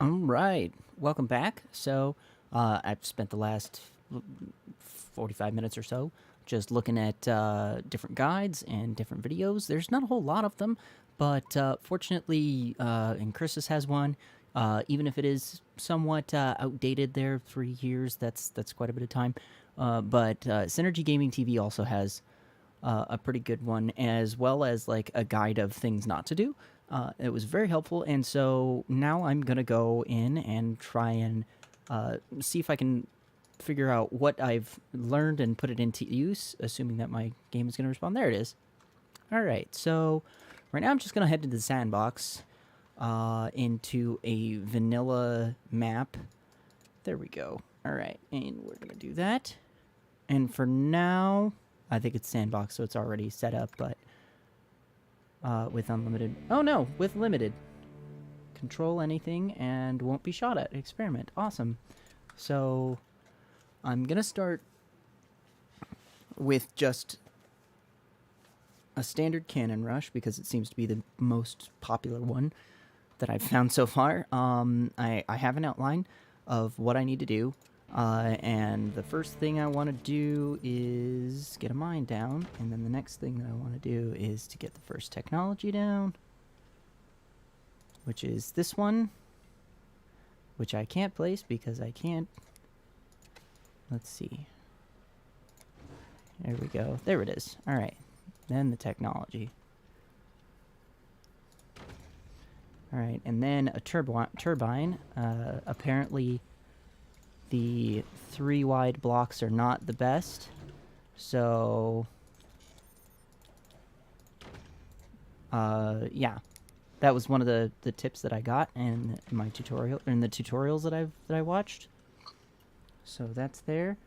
All right, welcome back. I've spent the last 45 minutes or so just looking at different guides and different videos. There's not a whole lot of them, but fortunately, and Chris's has one. Even if it is somewhat outdated, there 3 years. That's quite a bit of time. But Synergy Gaming TV also has a pretty good one, as well as like a guide of things not to do. It was very helpful, and so now I'm gonna go in and try and see if I can figure out what I've learned and put it into use, assuming that my game is gonna respond. There it is. All right, so right now I'm just gonna head to the sandbox into a vanilla map. There we go. All right, and we're gonna do that. And for now, I think it's sandbox, so it's already set up, but with unlimited. Oh no, with limited. Control anything and won't be shot at. Experiment. Awesome. So I'm gonna start with just a standard cannon rush because it seems to be the most popular one that I've found so far. I have an outline of what I need to do. And the first thing I want to do is get a mine down, and then the next thing that I want to do is to get the first technology down, which is this one, which I can't place because I can't. Let's see. There we go. There it is. All right. Then the technology. All right, and then a turbine. Apparently, the 3 wide blocks are not the best, so yeah, that was one of the tips that I got in my tutorial, in the tutorials that I watched. So that's there.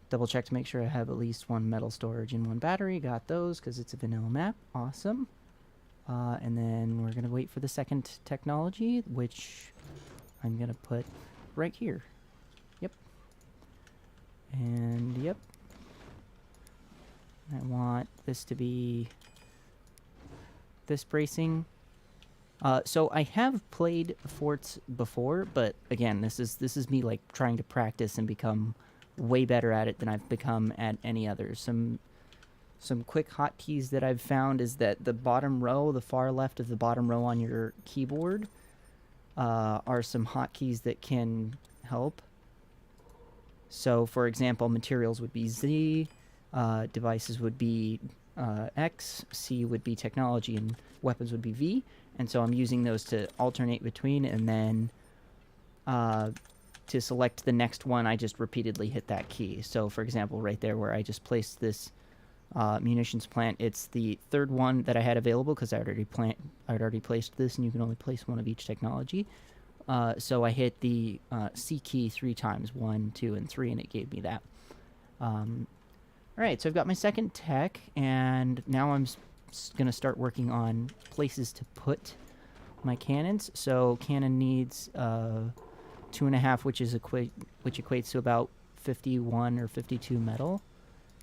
Double check to make sure I have at least 1 metal storage and 1 battery. Got those because it's a vanilla map. Awesome. And then we're gonna wait for the second technology, which I'm gonna put right here. Yep. And yep. I want this to be this bracing. So I have played forts before, but again, this is me like trying to practice and become way better at it than I've become at any other. Some quick hotkeys that I've found is that the bottom row, the far left of the bottom row on your keyboard, are some hotkeys that can help. So, for example, materials would be Z, devices would be X, C would be technology, and weapons would be V. And so I'm using those to alternate between, and then to select the next one, I just repeatedly hit that key. So, for example, right there where I just placed this munitions plant, it's the third one that I had available because I'd already placed this, and you can only place one of each technology. So I hit the C key 3 times, 1, 2, and 3, and it gave me that. Alright, so I've got my second tech, and now I'm going to start working on places to put my cannons. So cannon needs 2.5, which equates to about 51 or 52 metal.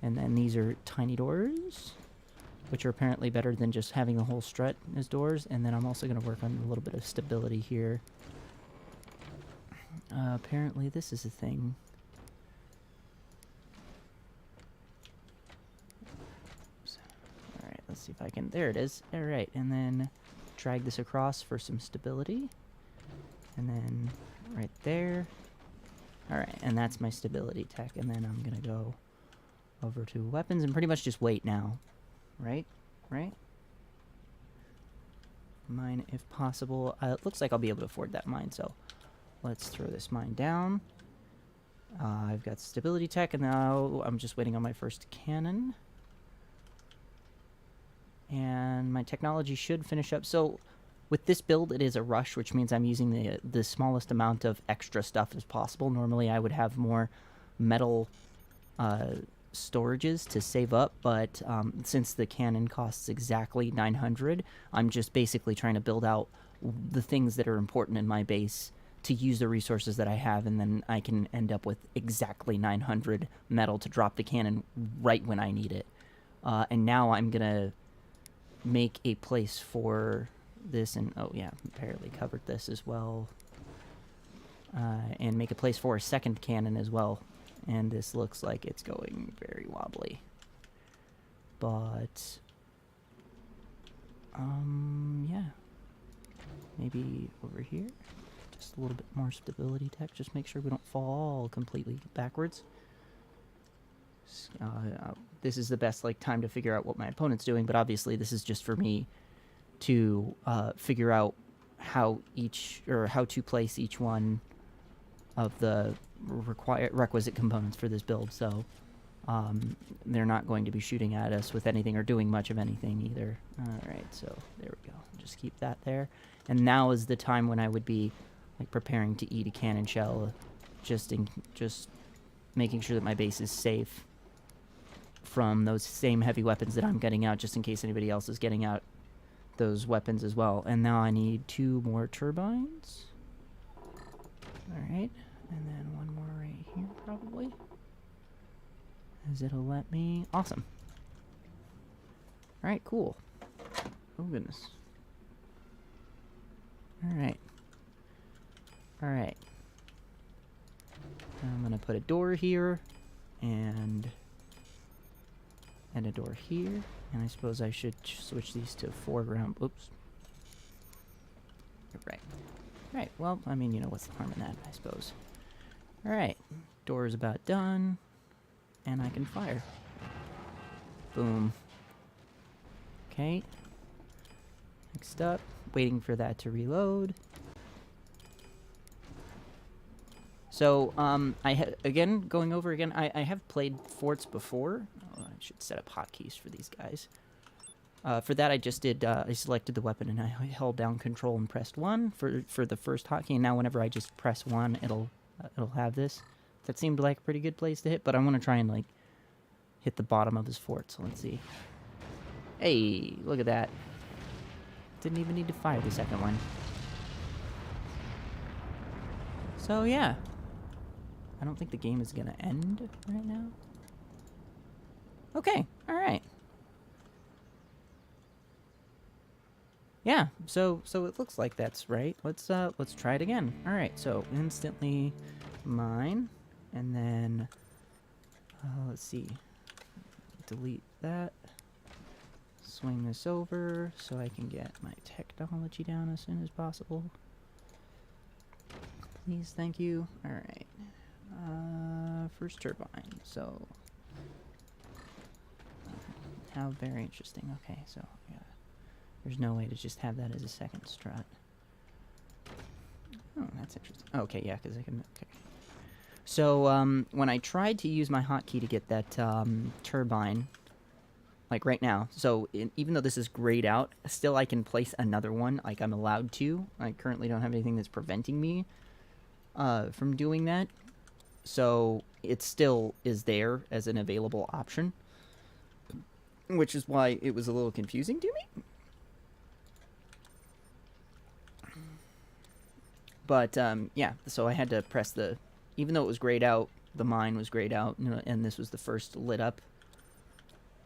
And then these are tiny doors, which are apparently better than just having the whole strut as doors. And then I'm also going to work on a little bit of stability here. Apparently this is a thing. Alright, let's see if I can... There it is. Alright, and then drag this across for some stability. And then right there. Alright, and that's my stability tech. And then I'm going to go over to weapons and pretty much just wait now. Right? Mine if possible. It looks like I'll be able to afford that mine, so let's throw this mine down. I've got stability tech, and now I'm just waiting on my first cannon. And my technology should finish up. So with this build, it is a rush, which means I'm using the smallest amount of extra stuff as possible. Normally, I would have more metal storages to save up, but since the cannon costs exactly 900, I'm just basically trying to build out the things that are important in my base to use the resources that I have, and then I can end up with exactly 900 metal to drop the cannon right when I need it. And now I'm gonna make a place for this, and oh yeah, apparently covered this as well. and make a place for a second cannon as well. And this looks like it's going very wobbly. But, yeah. Maybe over here. Just a little bit more stability tech. Just make sure we don't fall completely backwards. This is the best time to figure out what my opponent's doing, but obviously this is just for me to figure out how to place each one of the requisite components for this build. So they're not going to be shooting at us with anything or doing much of anything either. Alright, so there we go. Just keep that there. And now is the time when I would be preparing to eat a cannon shell, just making sure that my base is safe from those same heavy weapons that I'm getting out, just in case anybody else is getting out those weapons as well. And now I need 2 more turbines. Alright, and then 1 more right here probably. As it'll let me. Awesome. Alright, cool. Oh goodness. Alright. Alright. I'm gonna put a door here, and a door here, and I suppose I should switch these to foreground. Oops. Right. Right, well, I mean, what's the harm in that, I suppose. Alright. Door is about done, and I can fire. Boom. Okay. Next up, waiting for that to reload. So, again, going over again, I have played forts before. Oh, I should set up hotkeys for these guys. For that, I just did, I selected the weapon and I held down Control and pressed 1 for the first hotkey, and now whenever I just press 1, it'll have this. That seemed like a pretty good place to hit, but I want to try and, hit the bottom of his fort, so let's see. Hey, look at that. Didn't even need to fire the second one. So, yeah. I don't think the game is gonna end right now. Okay, alright. Yeah, so it looks like that's right. Let's try it again. Alright, so instantly mine, and then let's see. Delete that. Swing this over so I can get my technology down as soon as possible. Please, thank you. Alright. First turbine, so how very interesting. Okay, so yeah, there's no way to just have that as a second strut. Oh, that's interesting. Okay, yeah, because I can. Okay. So when I tried to use my hotkey to get that turbine, like right now, so even though this is grayed out, still I can place another one. Like I'm allowed to. I currently don't have anything that's preventing me from doing that. So it still is there as an available option, which is why it was a little confusing to me. But yeah, so I had to press the, even though it was grayed out, the mine was grayed out, and this was the first lit up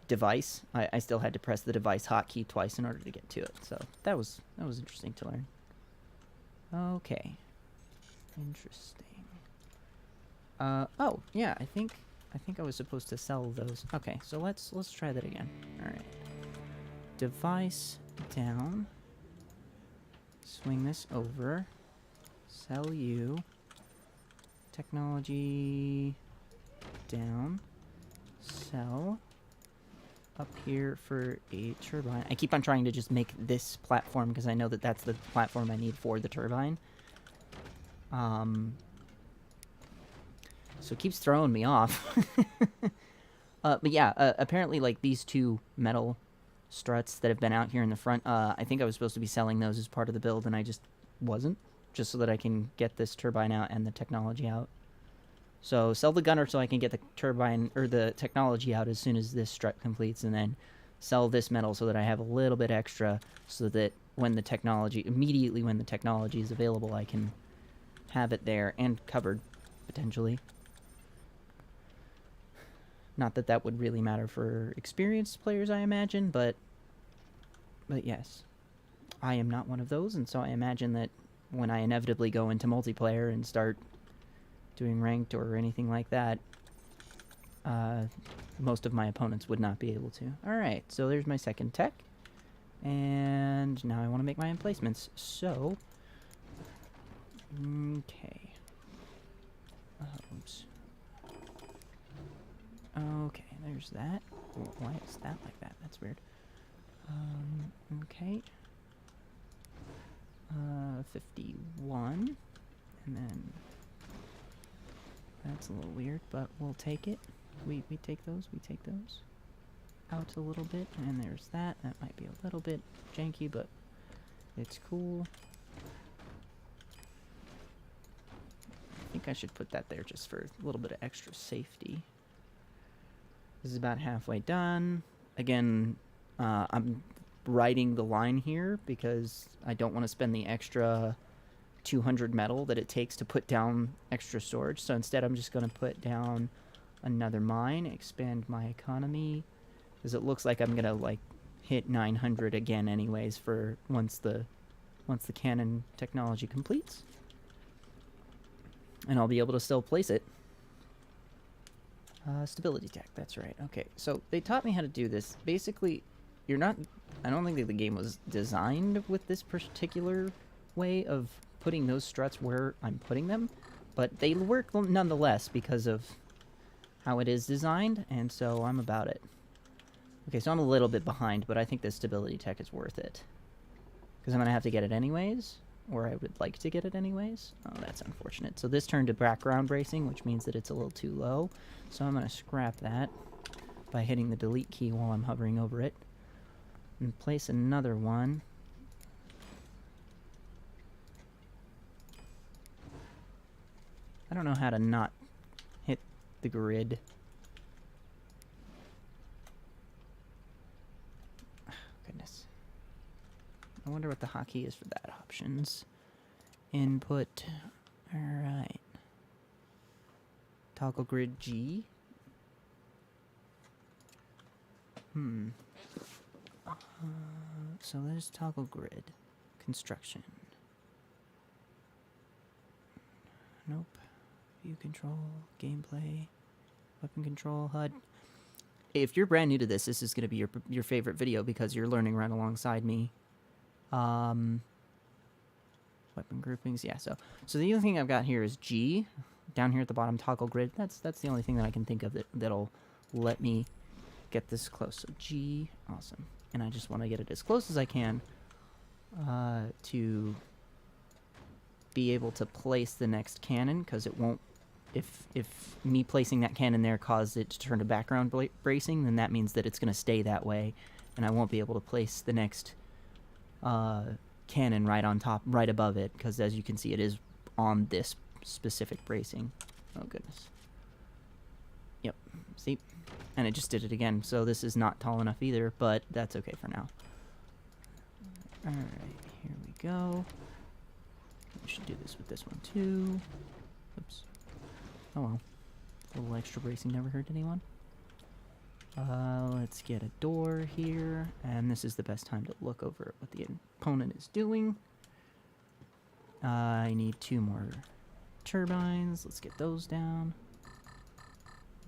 device, I still had to press the device hotkey twice in order to get to it. So that was interesting to learn. Okay. Interesting. Oh, yeah, I think I was supposed to sell those. Okay, so let's try that again. Alright. Device down. Swing this over. Sell you. Technology down. Sell. Up here for a turbine. I keep on trying to just make this platform because I know that that's the platform I need for the turbine. So it keeps throwing me off. But yeah, apparently like these 2 metal struts that have been out here in the front, I think I was supposed to be selling those as part of the build, and I just wasn't, just so that I can get this turbine out and the technology out. So sell the gunner so I can get the turbine, or the technology out as soon as this strut completes, and then sell this metal so that I have a little bit extra, so that when the technology, immediately when the technology is available, I can have it there and covered, potentially. Not that that would really matter for experienced players, I imagine, but yes. I am not one of those, and so I imagine that when I inevitably go into multiplayer and start doing ranked or anything like that, most of my opponents would not be able to. Alright, so there's my second tech. And now I want to make my emplacements. So, okay. Oops. Okay, there's that. Why is that like that? That's weird. Okay. 51. And then that's a little weird, but we'll take it. We take those, we take those. Out a little bit, and there's that. That might be a little bit janky, but it's cool. I think I should put that there just for a little bit of extra safety. This is about halfway done. Again, I'm writing the line here because I don't want to spend the extra 200 metal that it takes to put down extra storage. So instead I'm just going to put down another mine, expand my economy, because it looks like I'm going to like hit 900 again anyways for once the cannon technology completes. And I'll be able to still place it. Stability tech, that's right. Okay, so they taught me how to do this. Basically, you're not... I don't think that the game was designed with this particular way of putting those struts where I'm putting them, but they work nonetheless because of how it is designed, and so I'm about it. Okay, so I'm a little bit behind, but I think the stability tech is worth it. Because I'm going to have to get it anyways, or I would like to get it anyways. Oh, that's unfortunate. So this turned to background bracing, which means that it's a little too low. So I'm going to scrap that by hitting the delete key while I'm hovering over it. And place another one. I don't know how to not hit the grid. Oh, goodness. I wonder what the hotkey is for that. Options. Input. Alright. Toggle grid G. So there's toggle grid. Construction. Nope. View control. Gameplay. Weapon control. HUD. If you're brand new to this, this is going to be your favorite video because you're learning right alongside me. Weapon groupings. Yeah, so the only thing I've got here is G. Down here at the bottom, toggle grid. That's the only thing that I can think of that'll let me get this close. So G. Awesome. And I just want to get it as close as I can to be able to place the next cannon, because it won't... If me placing that cannon there caused it to turn to background bracing, then that means that it's going to stay that way, and I won't be able to place the next cannon right on top, right above it, because as you can see, it is on this specific bracing. Oh, goodness. Yep. See? And it just did it again, so this is not tall enough either, but that's okay for now. Alright, here we go. We should do this with this one too. Oops. Oh well. A little extra bracing never hurt anyone. Let's get a door here, and this is the best time to look over at what the opponent is doing. I need 2 more turbines. Let's get those down.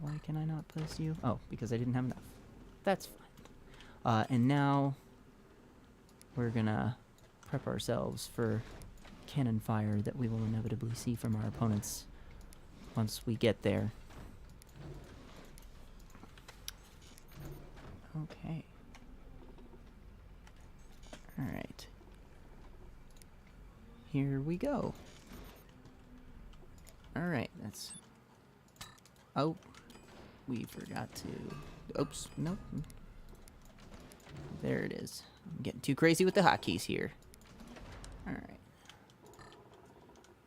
Why can I not place you? Oh, because I didn't have enough. That's fine. And now we're gonna prep ourselves for cannon fire that we will inevitably see from our opponents once we get there. Okay. Alright. Here we go. Alright, that's... Oh. We forgot to... Oops, nope. There it is. I'm getting too crazy with the hotkeys here. Alright.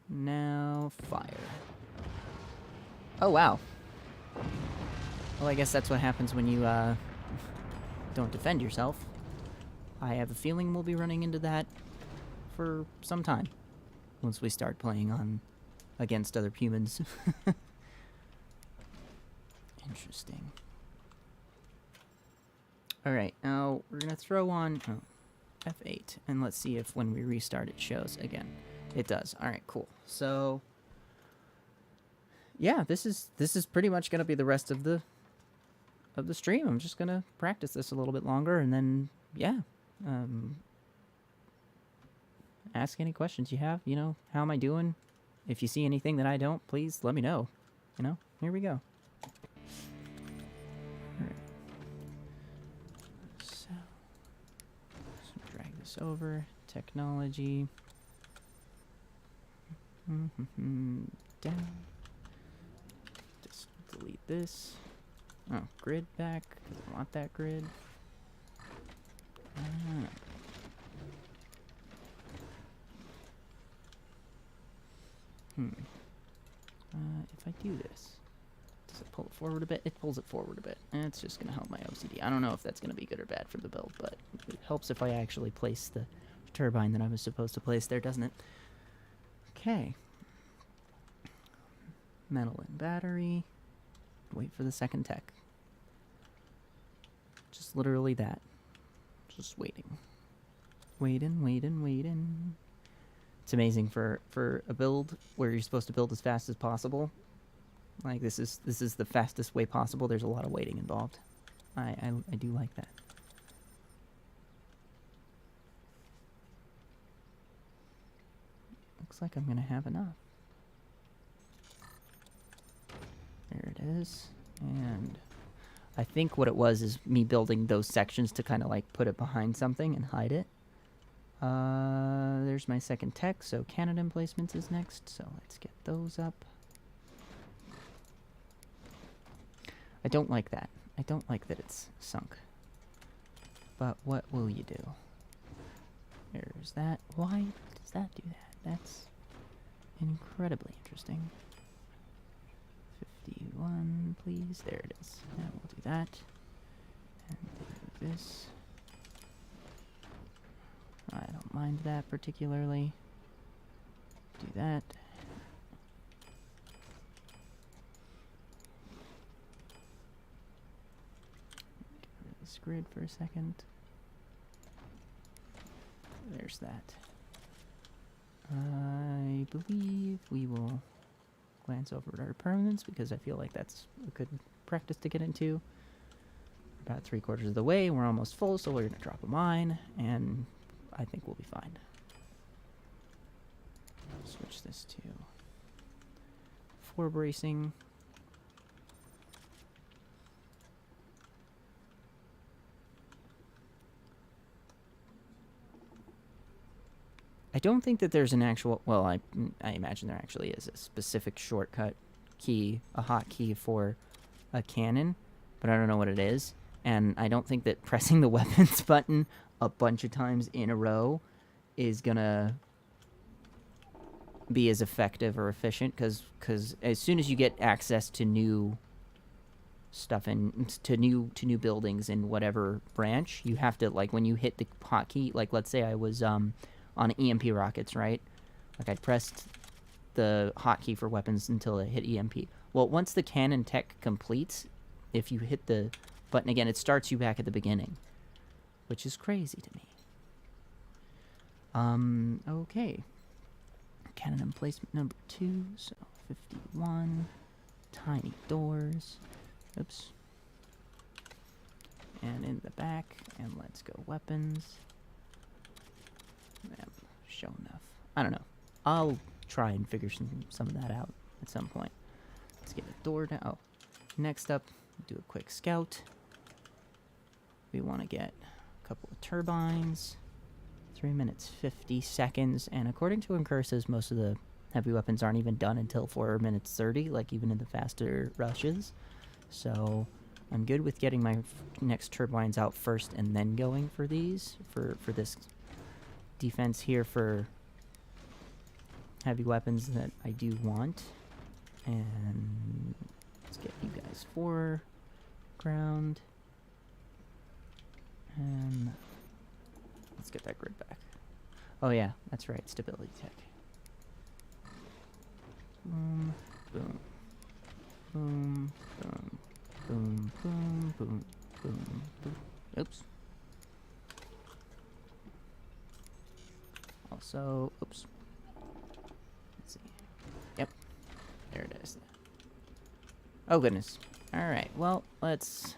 Now, fire. Oh, wow. Well, I guess that's what happens when you, don't defend yourself. I have a feeling we'll be running into that for some time. Once we start playing on... against other humans. Interesting. Alright, now we're gonna throw on F8, and let's see if when we restart it shows again. It does. All right, cool. So, yeah, this is pretty much going to be the rest of the stream. I'm just going to practice this a little bit longer, and then yeah, ask any questions you have. You know, how am I doing? If you see anything that I don't, please let me know. You know, here we go. All right. So drag this over. Technology. Down. Just delete this. Oh, grid back. I want that grid. If I do this, does it pull it forward a bit? It pulls it forward a bit. And it's just going to help my OCD. I don't know if that's going to be good or bad for the build, but it helps if I actually place the turbine that I was supposed to place there, doesn't it? Okay. Metal and battery. Wait for the second tech. Just literally that. Just waiting. Waiting. It's amazing for a build where you're supposed to build as fast as possible. Like this is the fastest way possible. There's a lot of waiting involved. I do like that. Looks like I'm gonna have enough. There it is. And I think what it was is me building those sections to kind of like put it behind something and hide it. There's my second tech, so cannon emplacements is next, so let's get those up. I don't like that. I don't like that it's sunk. But what will you do? There's that. Why does that do that? That's incredibly interesting. 51, please. There it is. And we'll do that. And do this. I don't mind that particularly. Do that. Get rid of this grid for a second. There's that. I believe we will glance over at our permanents because I feel like that's a good practice to get into. About 3/4 of the way, we're almost full, so we're gonna drop a mine, and I think we'll be fine. Switch this to 4 bracing. I don't think that there's an actual, well, I imagine there actually is a specific shortcut key, a hotkey for a cannon, but I don't know what it is. And I don't think that pressing the weapons button a bunch of times in a row is gonna be as effective or efficient, because as soon as you get access to new stuff and to new buildings in whatever branch, you have to, like, when you hit the hotkey, like let's say I was on EMP rockets, right? Like I pressed the hotkey for weapons until it hit EMP. Well, once the cannon tech completes, if you hit the button again, it starts you back at the beginning, which is crazy to me. Okay. Cannon emplacement number 2, so 51. Tiny doors. Oops. And in the back, and let's go weapons. Show enough. I don't know. I'll try and figure some of that out at some point. Let's get a door down. Oh, next up, do a quick scout. We want to get a couple of turbines. 3 minutes 50 seconds, and according to Incursus, most of the heavy weapons aren't even done until 4 minutes 30, like even in the faster rushes. So I'm good with getting my next turbines out first and then going for these, for this defense here for heavy weapons that I do want. And let's get you guys foreground. And let's get that grid back. Oh yeah, that's right, stability tech. Boom, boom, boom, boom, boom, boom, boom, boom, boom. Oops. Also, oops. it is. Oh, goodness. Alright, well, let's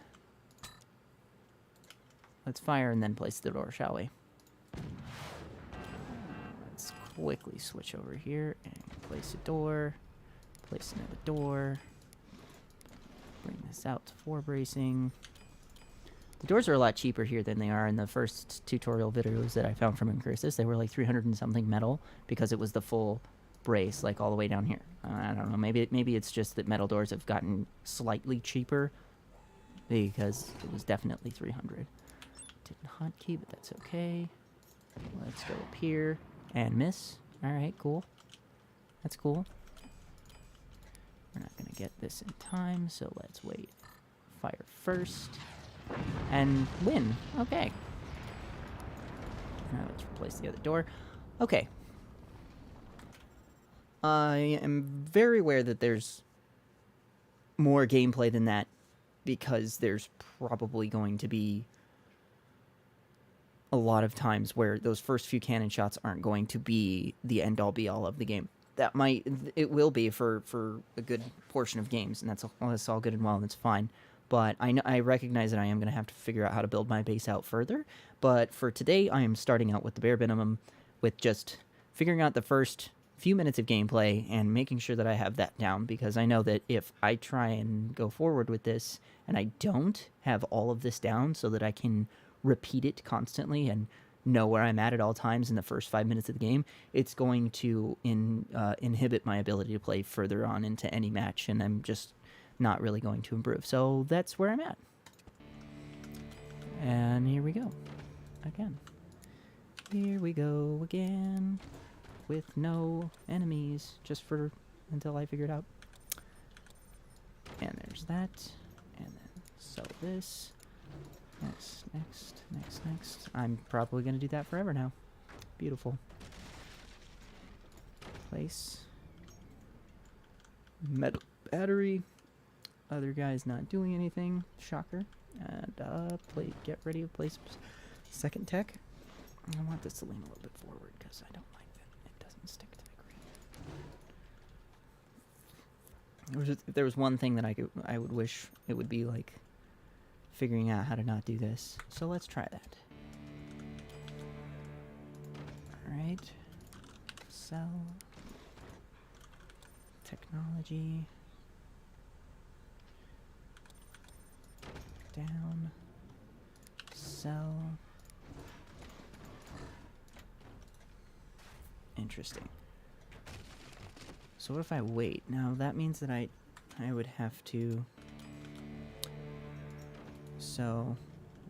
fire and then place the door, shall we? Let's quickly switch over here and place a door. Place another door. Bring this out to 4 bracing. The doors are a lot cheaper here than they are in the first tutorial videos that I found from Incursus. They were like 300 and something metal because it was the full brace, like all the way down here. I don't know. Maybe it's just that metal doors have gotten slightly cheaper because it was definitely 300. Didn't hotkey, but that's okay. Let's go up here and miss. All right, cool. That's cool. We're not gonna get this in time, so let's wait. Fire first. And win. Okay. Now let's replace the other door. Okay. I am very aware that there's more gameplay than that because there's probably going to be a lot of times where those first few cannon shots aren't going to be the end-all be-all of the game. It will be for a good portion of games, and that's all good and well, and it's fine. But I recognize that I am going to have to figure out how to build my base out further. But for today, I am starting out with the bare minimum, with just figuring out the first few minutes of gameplay and making sure that I have that down, because I know that if I try and go forward with this and I don't have all of this down so that I can repeat it constantly and know where I'm at all times in the first 5 minutes of the game, it's going to inhibit my ability to play further on into any match, and I'm just not really going to improve. So that's where I'm at. And here we go. Again. Here we go again. With no enemies. Just for until I figure it out. And there's that. And then sell this. Next. I'm probably going to do that forever now. Beautiful. Place. Metal battery. Other guy's not doing anything. Shocker. And get ready to place second tech. I want this to lean a little bit forward because I don't like that it doesn't stick to the green. If there was one thing that I would wish it would be like figuring out how to not do this. So let's try that. Alright. Sell. Technology. Down. Sell. Interesting. So what if I wait? Now that means that I would have to... So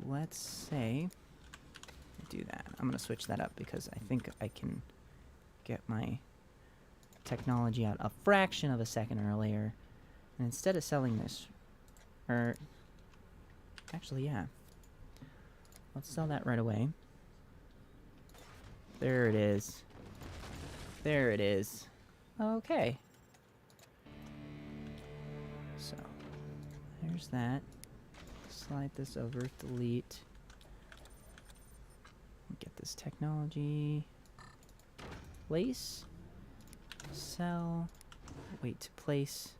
let's say I do that. I'm going to switch that up because I think I can get my technology out a fraction of a second earlier. And instead of selling this, or actually, yeah, let's sell that right away. There it is. There it is. Okay. So there's that. Slide this over, delete. Get this technology. Place. Sell. Wait to place.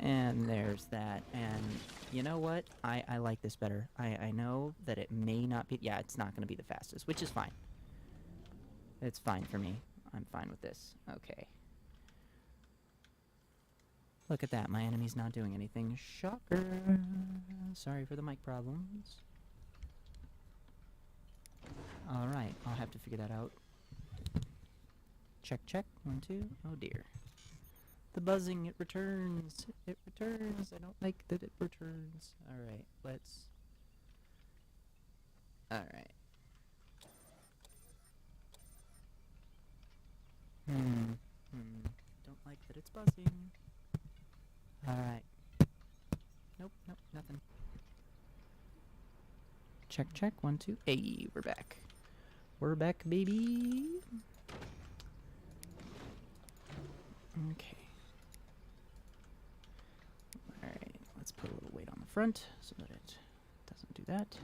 And there's that. And you know what? I like this better. I know that it may not be... Yeah, it's not going to be the fastest, which is fine. It's fine for me. I'm fine with this. Okay. Look at that. My enemy's not doing anything. Shocker. Sorry for the mic problems. Alright. I'll have to figure that out. Check, check. 1, 2. Oh, dear. The buzzing. It returns. It returns. I don't like that it returns. Alright. Let's... Alright. Don't like that it's buzzing. Alright. Nope, nothing. Check, check. 1, 2. Hey, we're back. We're back, baby. Okay. Alright, let's put a little weight on the front so that it doesn't do that.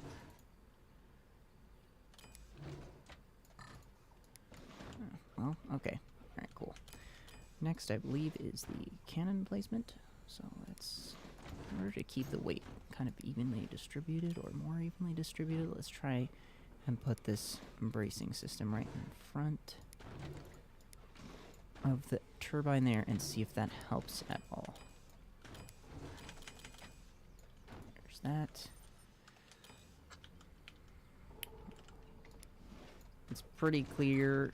Oh, well, okay. Alright, cool. Next, I believe, is the cannon placement. So let's, in order to keep the weight kind of evenly distributed or more evenly distributed, let's try and put this bracing system right in front of the turbine there and see if that helps at all. There's that. It's pretty clear.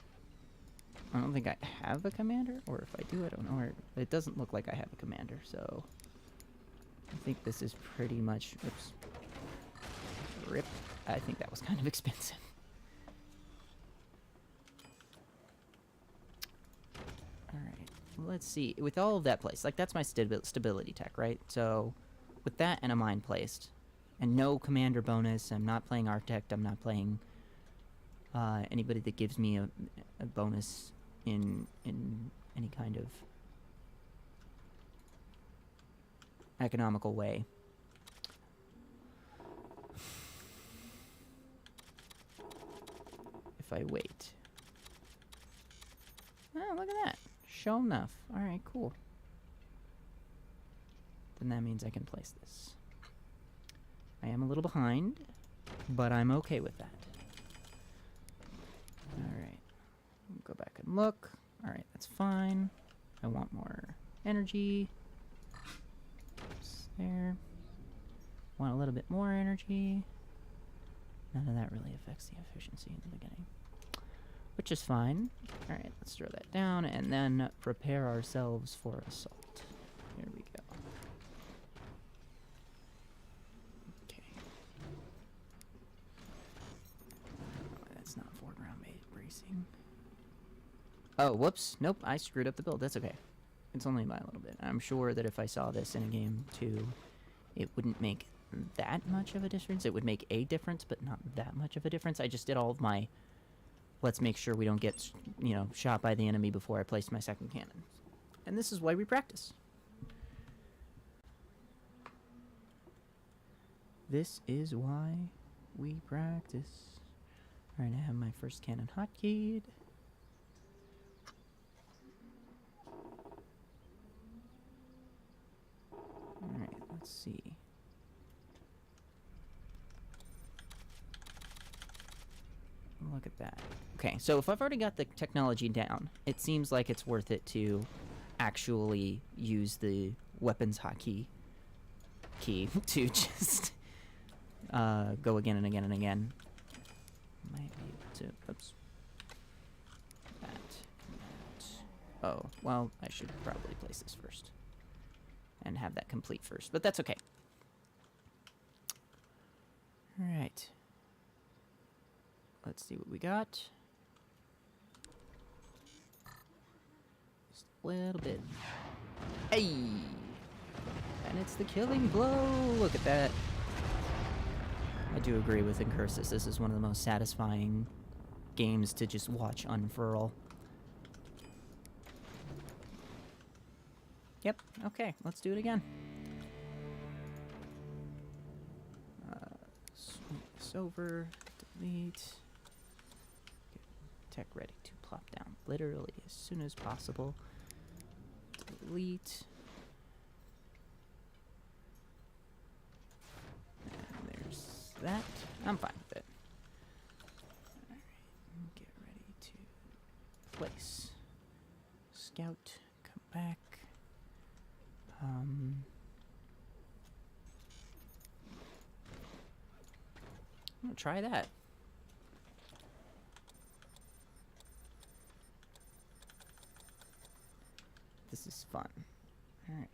I don't think I have a commander, or if I do, I don't know. Or it doesn't look like I have a commander, so I think this is pretty much. Oops. Rip. I think that was kind of expensive. Alright, let's see. With all of that placed, like that's my stability tech, right? So, with that and a mine placed, and no commander bonus, I'm not playing architect, I'm not playing anybody that gives me a bonus in any kind of economical way. If I wait. Oh, look at that. Show enough. Alright, cool. Then that means I can place this. I am a little behind, but I'm okay with that. Alright. Go back and look. Alright, that's fine. I want more energy. Oops, there. Want a little bit more energy. None of that really affects the efficiency in the beginning. Which is fine. Alright, let's throw that down and then prepare ourselves for assault. Here we go. Okay. Oh, that's not foreground bracing. Oh, whoops. Nope, I screwed up the build. That's okay. It's only by a little bit. I'm sure that if I saw this in a game too, it wouldn't make that much of a difference. It would make a difference, but not that much of a difference. I just did all of my... Let's make sure we don't get, you know, shot by the enemy before I place my second cannon. And this is why we practice. This is why we practice. Alright, I have my first cannon hotkeyed. Alright, let's see. Look at that. Okay, so if I've already got the technology down, it seems like it's worth it to actually use the weapons hotkey key to just go again and again and again. Might be able to... Oops. That. Oh, well, I should probably place this first. And have that complete first, but that's okay. Alright. Let's see what we got. Just a little bit. Hey! And it's the killing blow! Look at that. I do agree with Incursus. This is one of the most satisfying games to just watch unfurl. Yep, okay, let's do it again. Swing this over, delete. Get tech ready to plop down literally as soon as possible. Delete. And there's that. I'm fine with it. Alright, get ready to place. Scout, come back. I'm gonna try that. This is fun. Alright.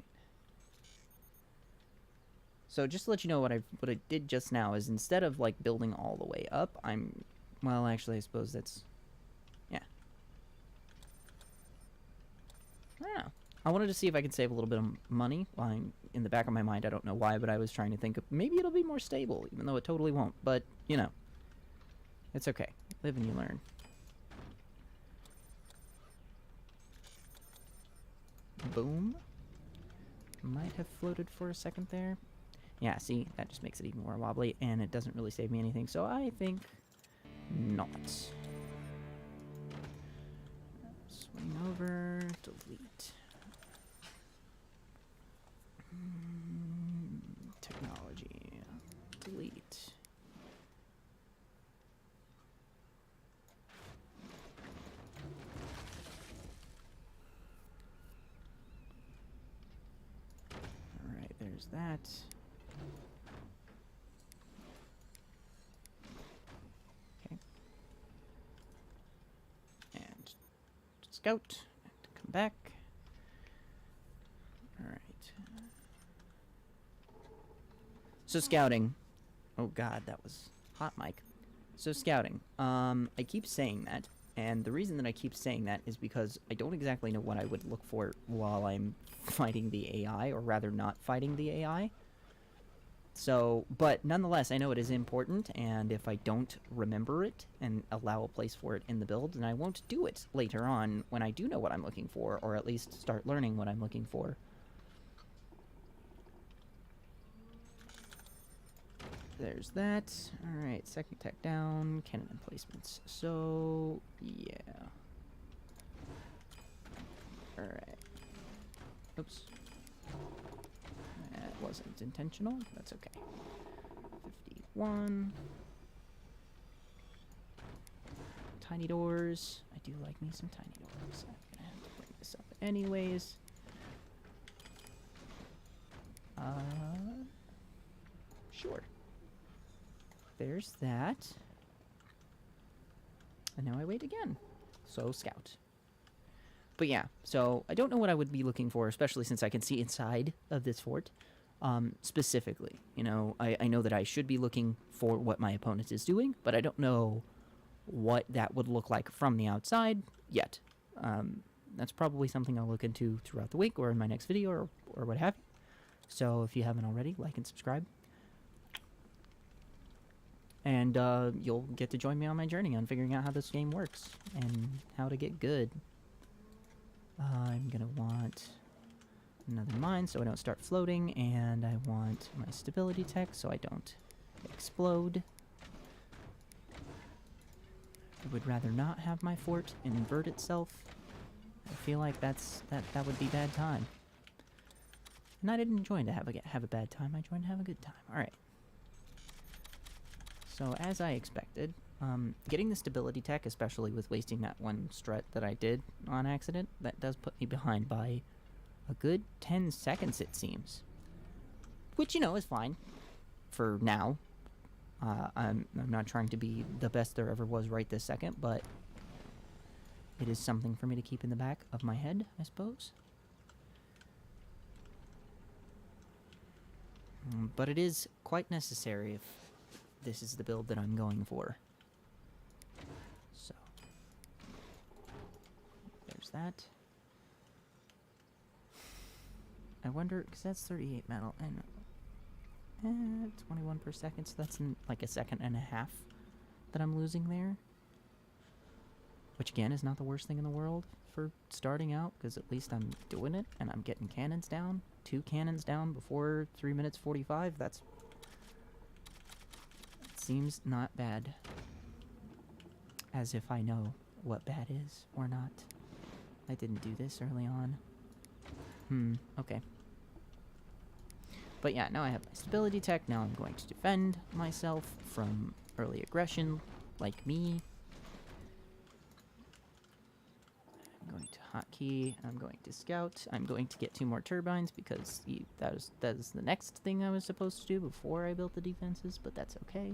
So just to let you know what I did just now is instead of like building all the way up, well actually I suppose that's, yeah. I don't know. I wanted to see if I could save a little bit of money. Well, in the back of my mind, I don't know why, but I was trying to think of maybe it'll be more stable, even though it totally won't. But, you know, it's okay. Live and you learn. Boom. Might have floated for a second there. Yeah, see, that just makes it even more wobbly, and it doesn't really save me anything, so I think not. Swing over, delete. delete. Technology, delete. All right, there's that. Okay. And scout, and come back. All right. So scouting. Oh god, that was hot mic. So scouting. I keep saying that, and the reason that I keep saying that is because I don't exactly know what I would look for while I'm fighting the AI, or rather not fighting the AI. So, but nonetheless, I know it is important, and if I don't remember it and allow a place for it in the build, then I won't do it later on when I do know what I'm looking for, or at least start learning what I'm looking for. There's that. Alright, second tech down, cannon emplacements. So, yeah. Alright. Oops. That wasn't intentional. That's okay. 51. Tiny doors. I do like me some tiny doors. I'm gonna have to bring this up anyways. Sure. There's that. And now I wait again. So, scout. But yeah, so I don't know what I would be looking for, especially since I can see inside of this fort. Specifically, you know, I know that I should be looking for what my opponent is doing, but I don't know what that would look like from the outside yet. That's probably something I'll look into throughout the week or in my next video or what have you. So if you haven't already, like and subscribe. And you'll get to join me on my journey on figuring out how this game works and how to get good. I'm gonna want another mine so I don't start floating, and I want my stability tech so I don't explode. I would rather not have my fort invert itself. I feel like that would be bad time. And I didn't join to have a bad time. I joined to have a good time. All right. So as I expected, getting the stability tech, especially with wasting that one strut that I did on accident, that does put me behind by a good 10 seconds, it seems. Which, you know, is fine for now. I'm not trying to be the best there ever was right this second, but it is something for me to keep in the back of my head, I suppose. But it is quite necessary if this is the build that I'm going for. So, there's that. I wonder, because that's 38 metal, and 21 per second, so that's in like a second and a half that I'm losing there. Which again is not the worst thing in the world for starting out, because at least I'm doing it, and I'm getting cannons down. 2 cannons down before 3 minutes 45, that seems not bad. As if I know what bad is, or not. I didn't do this early on. Okay. But yeah, now I have my stability tech. Now I'm going to defend myself from early aggression, like me. I'm going to hotkey. I'm going to scout. I'm going to get 2 more turbines because that is the next thing I was supposed to do before I built the defenses, but that's okay.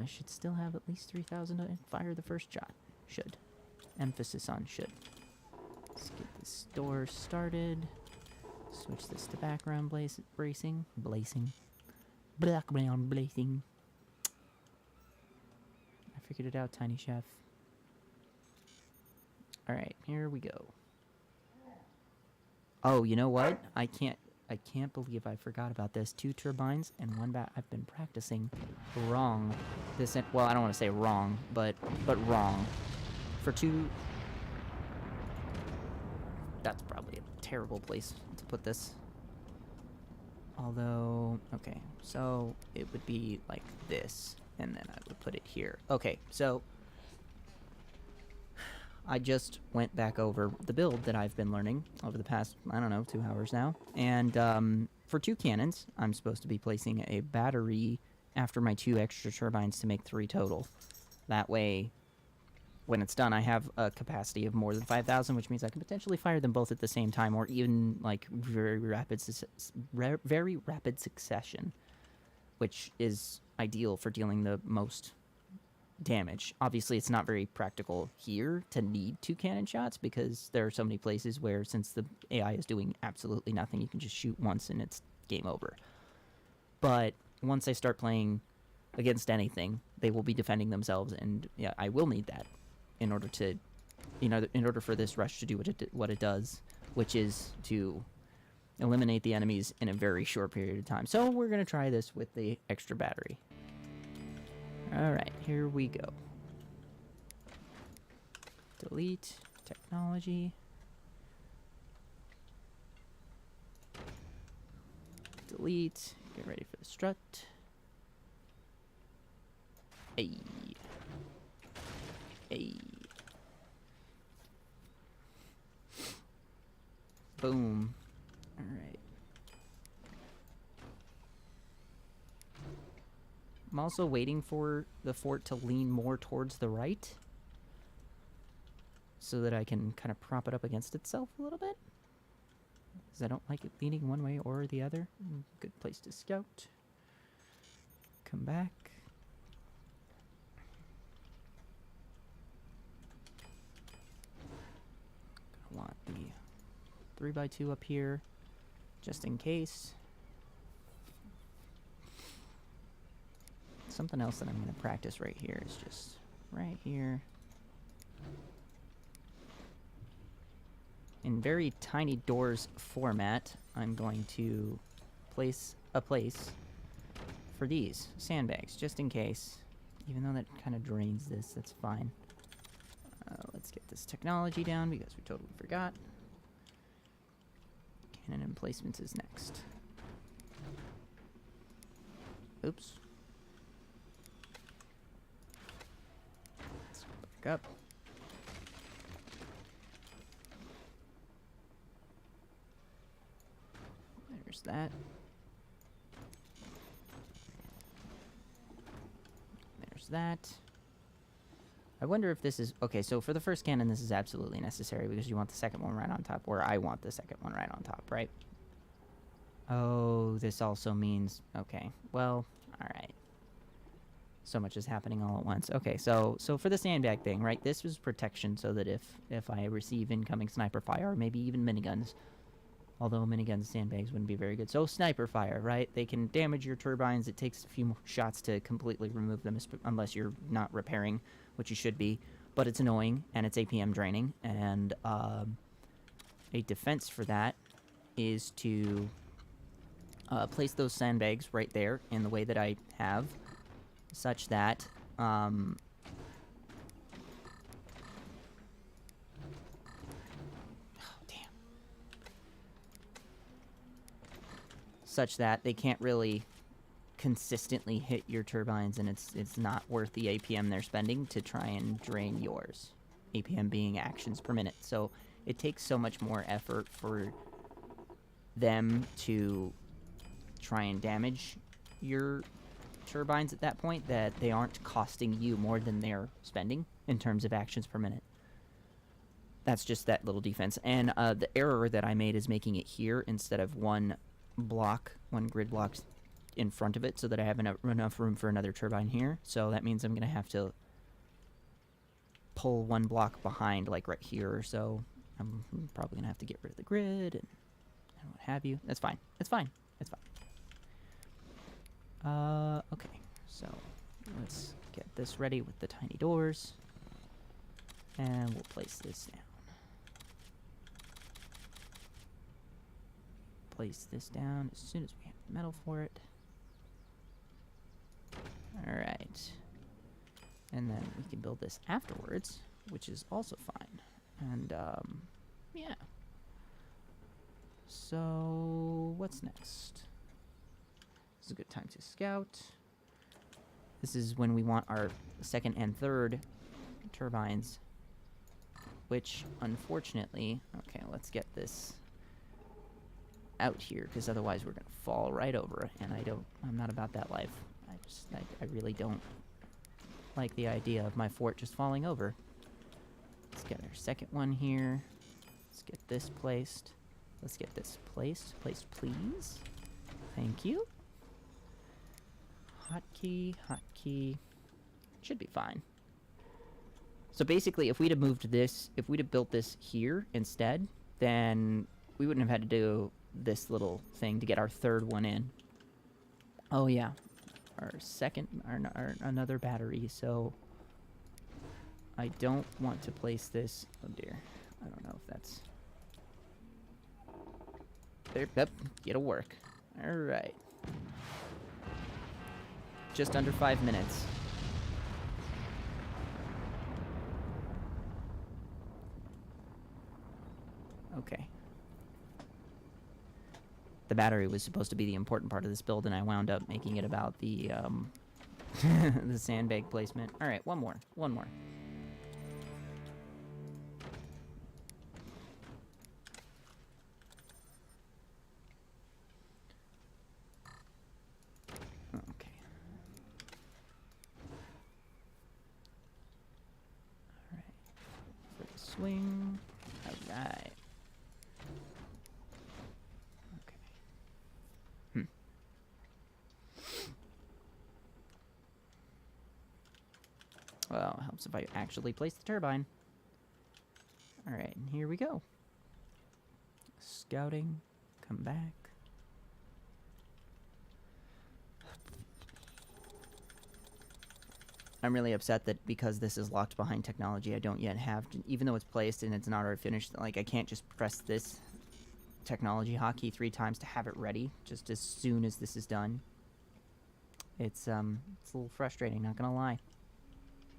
I should still have at least 3,000 to fire the first shot. Should. Emphasis on should. Let's get this door started. Switch this to background bracing. Background blazing. I figured it out, Tiny Chef. Alright, here we go. Oh, you know what? I can't believe I forgot about this. 2 turbines and 1 bat. I've been practicing wrong. Well, I don't want to say wrong, but wrong. For 2... That's probably a terrible place to put this. Although, okay, so it would be like this, and then I would put it here. Okay, so I just went back over the build that I've been learning over the past, I don't know, 2 hours now. And for 2 cannons, I'm supposed to be placing a battery after my 2 extra turbines to make 3 total. That way, when it's done, I have a capacity of more than 5,000, which means I can potentially fire them both at the same time, or even like very rapid succession, which is ideal for dealing the most damage. Obviously, it's not very practical here to need 2 cannon shots because there are so many places where, since the AI is doing absolutely nothing, you can just shoot once and it's game over. But once I start playing against anything, they will be defending themselves, and yeah, I will need that in order to, in order for this rush to do what it does, which is to eliminate the enemies in a very short period of time. So we're gonna try this with the extra battery. All right, here we go. Delete technology. Delete. Get ready for the strut. Hey. Hey. Boom. All right. I'm also waiting for the fort to lean more towards the right so that I can kind of prop it up against itself a little bit, because I don't like it leaning one way or the other. Good place to scout. Come back. Gonna want the 3x2 up here, just in case. Something else that I'm going to practice right here is just right here. In very tiny doors format, I'm going to place a place for these sandbags, just in case. Even though that kind of drains this, that's fine. Let's get this technology down because we totally forgot. Cannon emplacements is next. Oops. Let's go back up. There's that. There's that. I wonder if this is... Okay, so for the first cannon, this is absolutely necessary because you want the second one right on top, or I want the second one right on top, right? Oh, this also means... Okay, well, alright. So much is happening all at once. Okay, so for the sandbag thing, right, this was protection so that if I receive incoming sniper fire, or maybe even miniguns, although miniguns sandbags wouldn't be very good. So sniper fire, right? They can damage your turbines. It takes a few more shots to completely remove them, unless you're not repairing, which you should be. But it's annoying, and it's APM draining. And a defense for that is to place those sandbags right there in the way that I have, such that... such that they can't really consistently hit your turbines, and it's not worth the APM they're spending to try and drain yours. APM being actions per minute. So it takes so much more effort for them to try and damage your turbines at that point that they aren't costing you more than they're spending in terms of actions per minute. That's just that little defense. And the error that I made is making it here instead of one grid block in front of it, so that I have enough room for another turbine here. So that means I'm going to have to pull one block behind, like right here or so. I'm probably going to have to get rid of the grid and what have you. That's fine. It's fine. It's fine. Okay. So let's get this ready with the tiny doors. And we'll place this down. Place this down as soon as we have the metal for it. Alright. And then we can build this afterwards, which is also fine. And, yeah. So, what's next? This is a good time to scout. This is when we want our second and third turbines which, unfortunately... Okay, let's get this out here, because otherwise we're going to fall right over it, and I'm not about that life. I really don't like the idea of my fort just falling over. Let's get our second one here. Let's get this placed. Let's get this placed. Placed, please. Thank you. Hotkey, hotkey. Should be fine. So basically, if we'd have moved this, if we'd have built this here instead, then we wouldn't have had to do this little thing to get our third one in. Oh yeah, our another battery, so I don't want to place this. Oh dear, I don't know if that's there. Yep, it'll work. All right, just under 5 minutes. Okay. The battery was supposed to be the important part of this build, and I wound up making it about the the sandbag placement. All right, one more. Okay. All right. For the swing. All right. Well, it helps if I actually place the turbine. Alright, and here we go. Scouting. Come back. I'm really upset that because this is locked behind technology, I don't yet have, even though it's placed and it's not already finished, like, I can't just press this technology hotkey 3 times to have it ready, just as soon as this is done. It's a little frustrating, not gonna lie.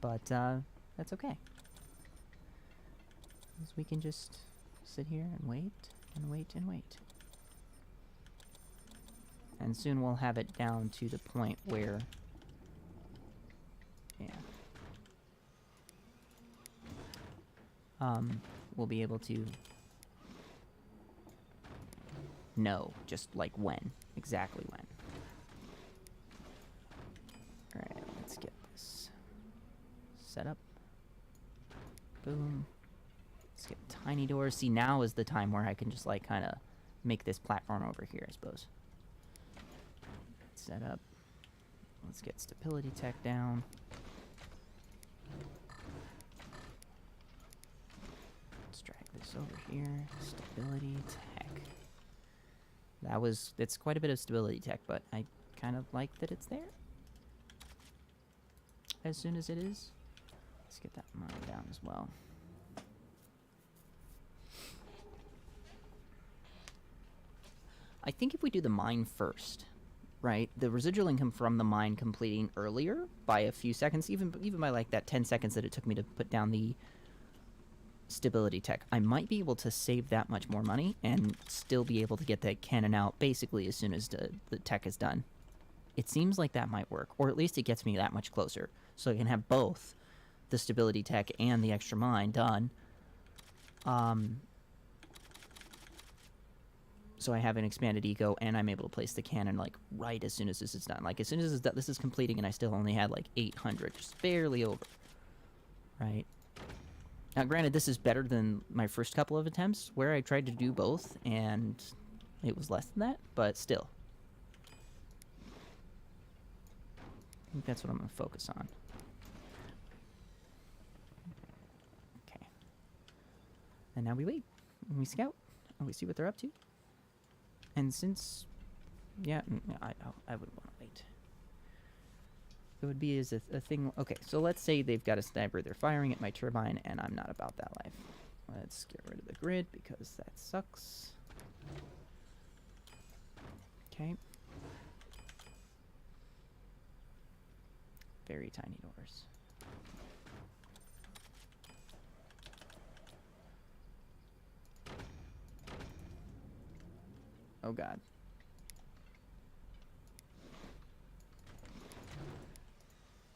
But, that's okay. Because we can just sit here and wait, and wait, and wait. And soon we'll have it down to the point where... Yeah. We'll be able to... know, just, like, when. Exactly when. Alright, let's get this... set up. Boom. Let's get tiny doors. See, now is the time where I can just, like, kind of make this platform over here, I suppose. Set up. Let's get stability tech down. Let's drag this over here. Stability tech. It's quite a bit of stability tech, but I kind of like that it's there. As soon as it is. Let's get that mine down as well. I think if we do the mine first, right, the residual income from the mine completing earlier by a few seconds, even by like that 10 seconds that it took me to put down the stability tech, I might be able to save that much more money and still be able to get that cannon out basically as soon as the tech is done. It seems like that might work, or at least it gets me that much closer, so I can have both the stability tech and the extra mine done. So I have an expanded eco, and I'm able to place the cannon, like, right as soon as this is done. Like, as soon as this is completing, and I still only had, like, 800, just barely over. Right? Now, granted, this is better than my first couple of attempts, where I tried to do both, and it was less than that, but still. I think that's what I'm going to focus on. Okay. And now we wait. And we scout. And we see what they're up to. And since... Yeah, I would want to wait. It would be as a thing... Okay, so let's say they've got a sniper. They're firing at my turbine, and I'm not about that life. Let's get rid of the grid, because that sucks. Okay. Very tiny doors. Oh god.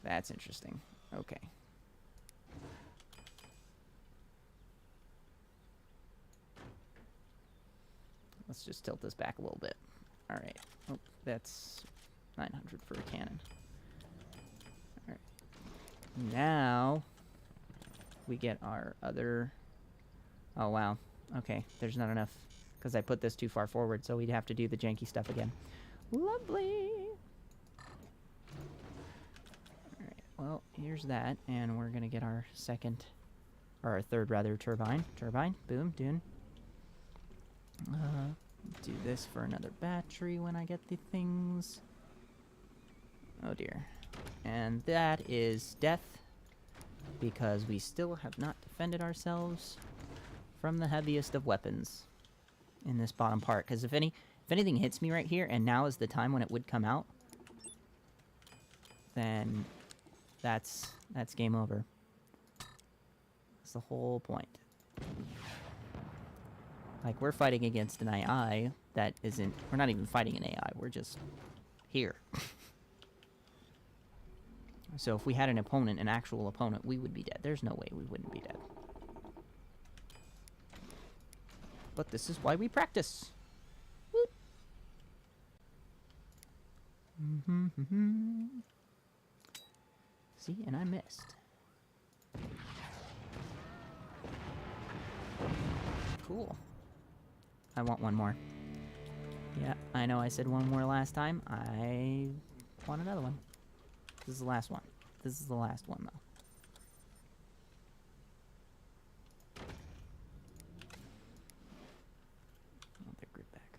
That's interesting. Okay. Let's just tilt this back a little bit. All right. Oh, that's 900 for a cannon. All right. Now we get our other... Oh, wow. Okay, there's not enough because I put this too far forward, so we'd have to do the janky stuff again. Lovely! Alright, well, here's that, and we're gonna get our second, or our third, rather, turbine. Turbine, boom, dune. Do this for another battery when I get the things. Oh dear. And that is death, because we still have not defended ourselves from the heaviest of weapons in this bottom part. Because if anything hits me right here, and now is the time when it would come out, then that's game over. That's the whole point. Like, we're fighting against an AI that isn't... We're not even fighting an AI, we're just here. So if we had an opponent, an actual opponent, we would be dead. There's no way we wouldn't be dead. But this is why we practice. Woot. See, and I missed. Cool. I want one more. Yeah, I know I said one more last time. I want another one. This is the last one. This is the last one, though. Their group back.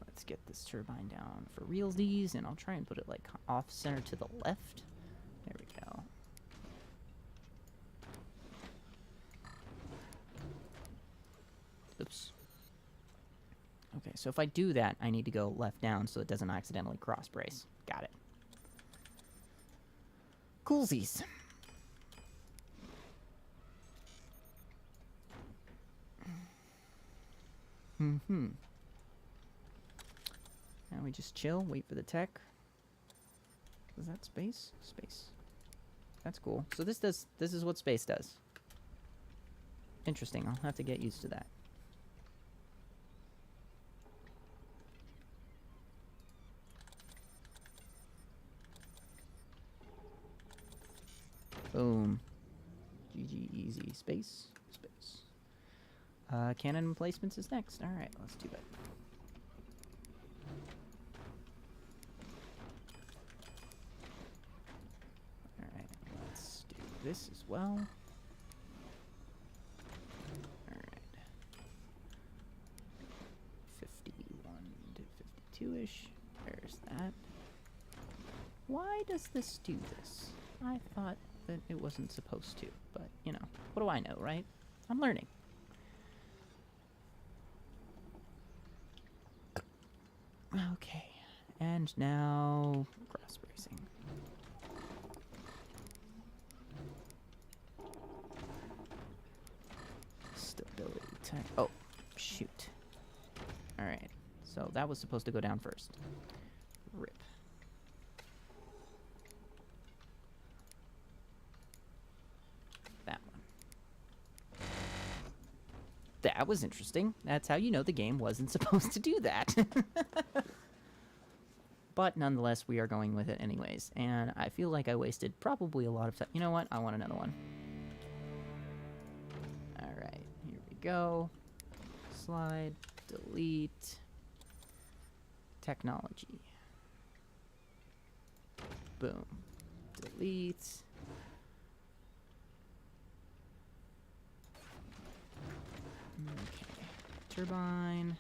Let's get this turbine down for realsies, and I'll try and put it like off center to the left. There we go. Oops. Okay, so if I do that, I need to go left down so it doesn't accidentally cross brace. Got it. Coolsies. Now we just chill, wait for the tech. Is that space? Space. That's cool. So this is what space does. Interesting. I'll have to get used to that. Boom. GG, easy. Space. Space. Cannon emplacements is next. Alright, let's do that. Alright, let's do this as well. Alright. 51 to 52-ish. There's that. Why does this do this? I thought that it wasn't supposed to, but, you know, what do I know, right? I'm learning. Okay, and now cross bracing. Stability tech. Oh, shoot. Alright, so that was supposed to go down first. Rip. That one. That was interesting. That's how you know the game wasn't supposed to do that. But nonetheless, we are going with it anyways. And I feel like I wasted probably a lot of time. You know what? I want another one. Alright, here we go. Slide, delete, technology. Boom. Delete. Okay. Turbine.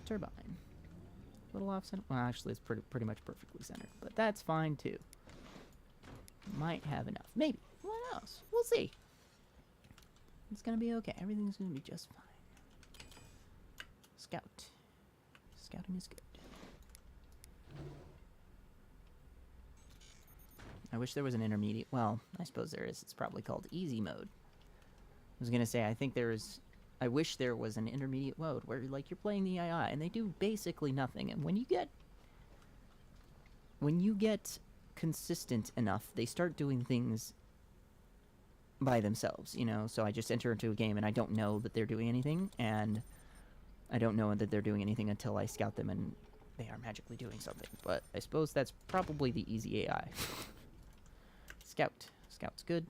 Turbine. Little offset. Well, actually, it's pretty much perfectly centered, but that's fine too. Might have enough. Maybe. What else? We'll see. It's gonna be okay. Everything's gonna be just fine. Scout. Scouting is good. I wish there was an intermediate. Well, I suppose there is. It's probably called easy mode. I was gonna say, I think there is. I wish there was an intermediate mode where, like, you're playing the AI and they do basically nothing. And when you get consistent enough, they start doing things by themselves, you know? So I just enter into a game and I don't know that they're doing anything, and I don't know that they're doing anything until I scout them and they are magically doing something. But I suppose that's probably the easy AI. Scout. Scout's good.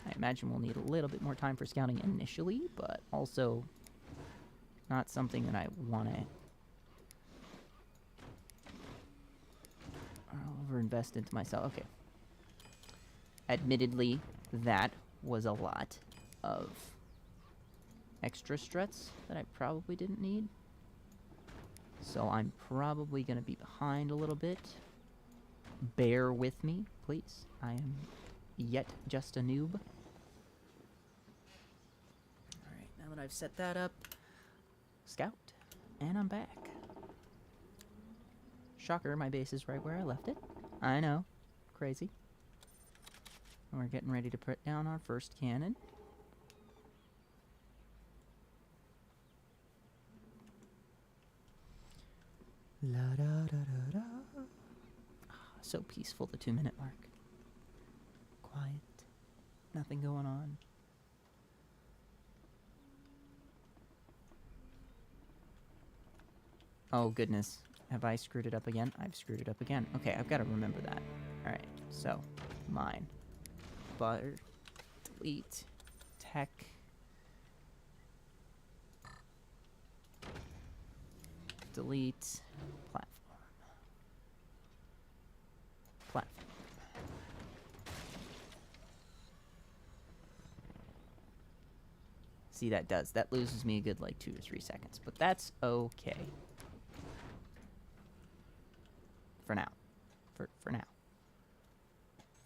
I imagine we'll need a little bit more time for scouting initially, but also not something that I want to overinvest into myself. Okay. Admittedly, that was a lot of extra struts that I probably didn't need. So I'm probably going to be behind a little bit. Bear with me, please. I am yet just a noob. Alright, now that I've set that up, scout, and I'm back. Shocker, my base is right where I left it. I know, crazy. And we're getting ready to put down our first cannon. La da da da da. So peaceful, the 2-minute mark. Quiet. Nothing going on. Oh, goodness. Have I screwed it up again? I've screwed it up again. Okay, I've got to remember that. Alright, so, mine. Butter. Delete. Tech. Delete. Platform. Platform. See, that does. That loses me a good, like, 2 or 3 seconds. But that's okay. For now. For now.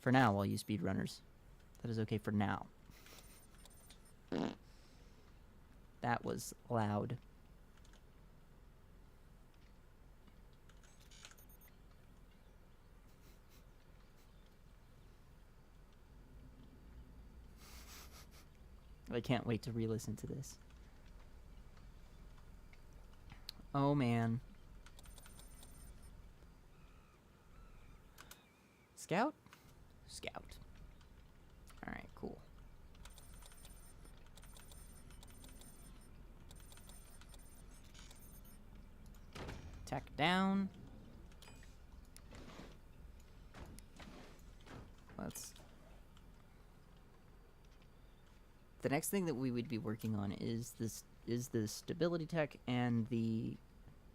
For now, I'll use speedrunners. That is okay for now. That was loud. I can't wait to re-listen to this. Oh, man. Scout? Scout. Alright, cool. Tech down. Let's... The next thing that we would be working on is the stability tech and the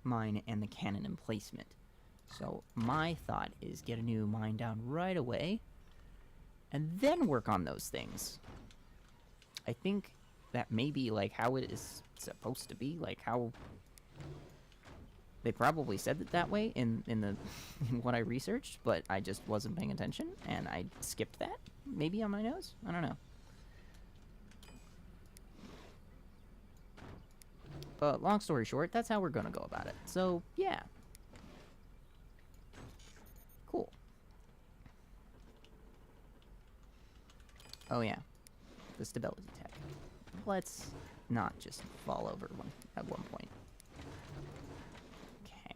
mine and the cannon emplacement. So my thought is get a new mine down right away, and then work on those things. I think that may be like how it is supposed to be, like how they probably said it that way in the in what I researched, but I just wasn't paying attention and I skipped that. Maybe on my nose? I don't know. But long story short, that's how we're gonna go about it. So, yeah. Cool. Oh yeah, the stability tech. Let's not just fall over at one point. Okay.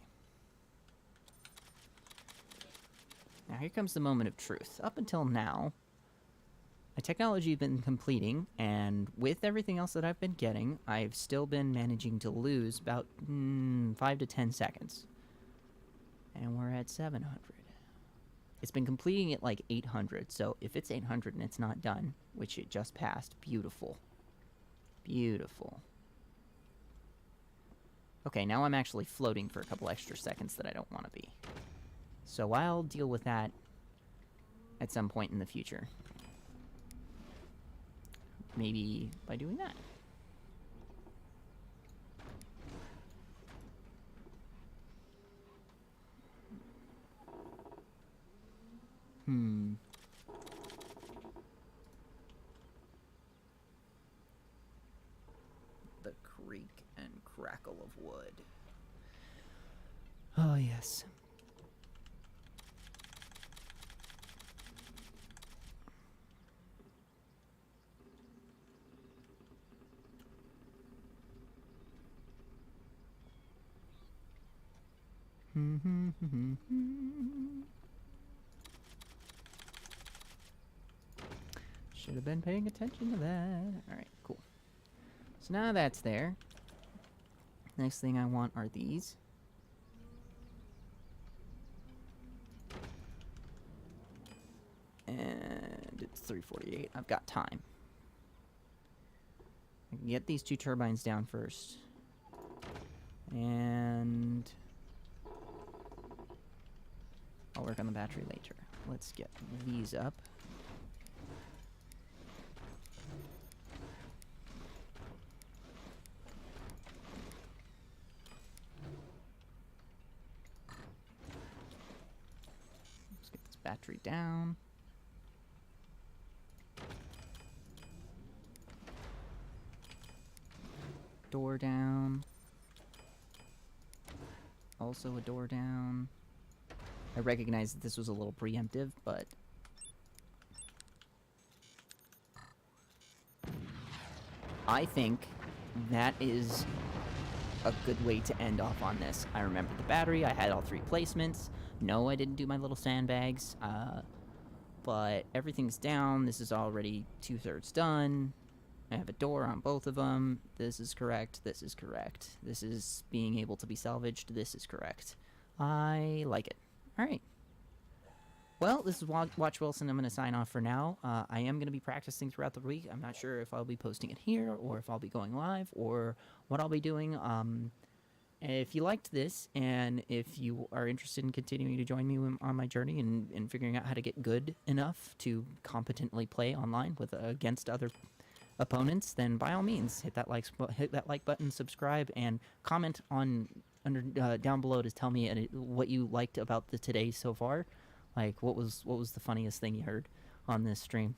Now here comes the moment of truth. Up until now, my technology has been completing, and with everything else that I've been getting, I've still been managing to lose about 5 to 10 seconds. And we're at 700. It's been completing at like 800, so if it's 800 and it's not done, which it just passed, beautiful. Beautiful. Okay, now I'm actually floating for a couple extra seconds that I don't want to be. So I'll deal with that at some point in the future. Maybe by doing that. The creak and crackle of wood. Oh, yes. Should have been paying attention to that. Alright, cool. So now that's there. Next thing I want are these. And it's 3:48. I've got time. I can get these 2 turbines down first. And I'll work on the battery later. Let's get these up. Let's get this battery down. Door down. Also a door down. I recognize that this was a little preemptive, but I think that is a good way to end off on this. I remember the battery, I had all 3 placements. No, I didn't do my little sandbags, but everything's down. This is already 2/3 done. I have a door on both of them. This is correct. This is correct. This is being able to be salvaged. This is correct. I like it. Alright. Well, this is Watch Wilson. I'm going to sign off for now. I am going to be practicing throughout the week. I'm not sure if I'll be posting it here, or if I'll be going live, or what I'll be doing. If you liked this, and if you are interested in continuing to join me on my journey and figuring out how to get good enough to competently play online with against other opponents, then by all means hit that like button, subscribe, and comment down below to tell me what you liked about the today so far. Like, what was the funniest thing you heard on this stream?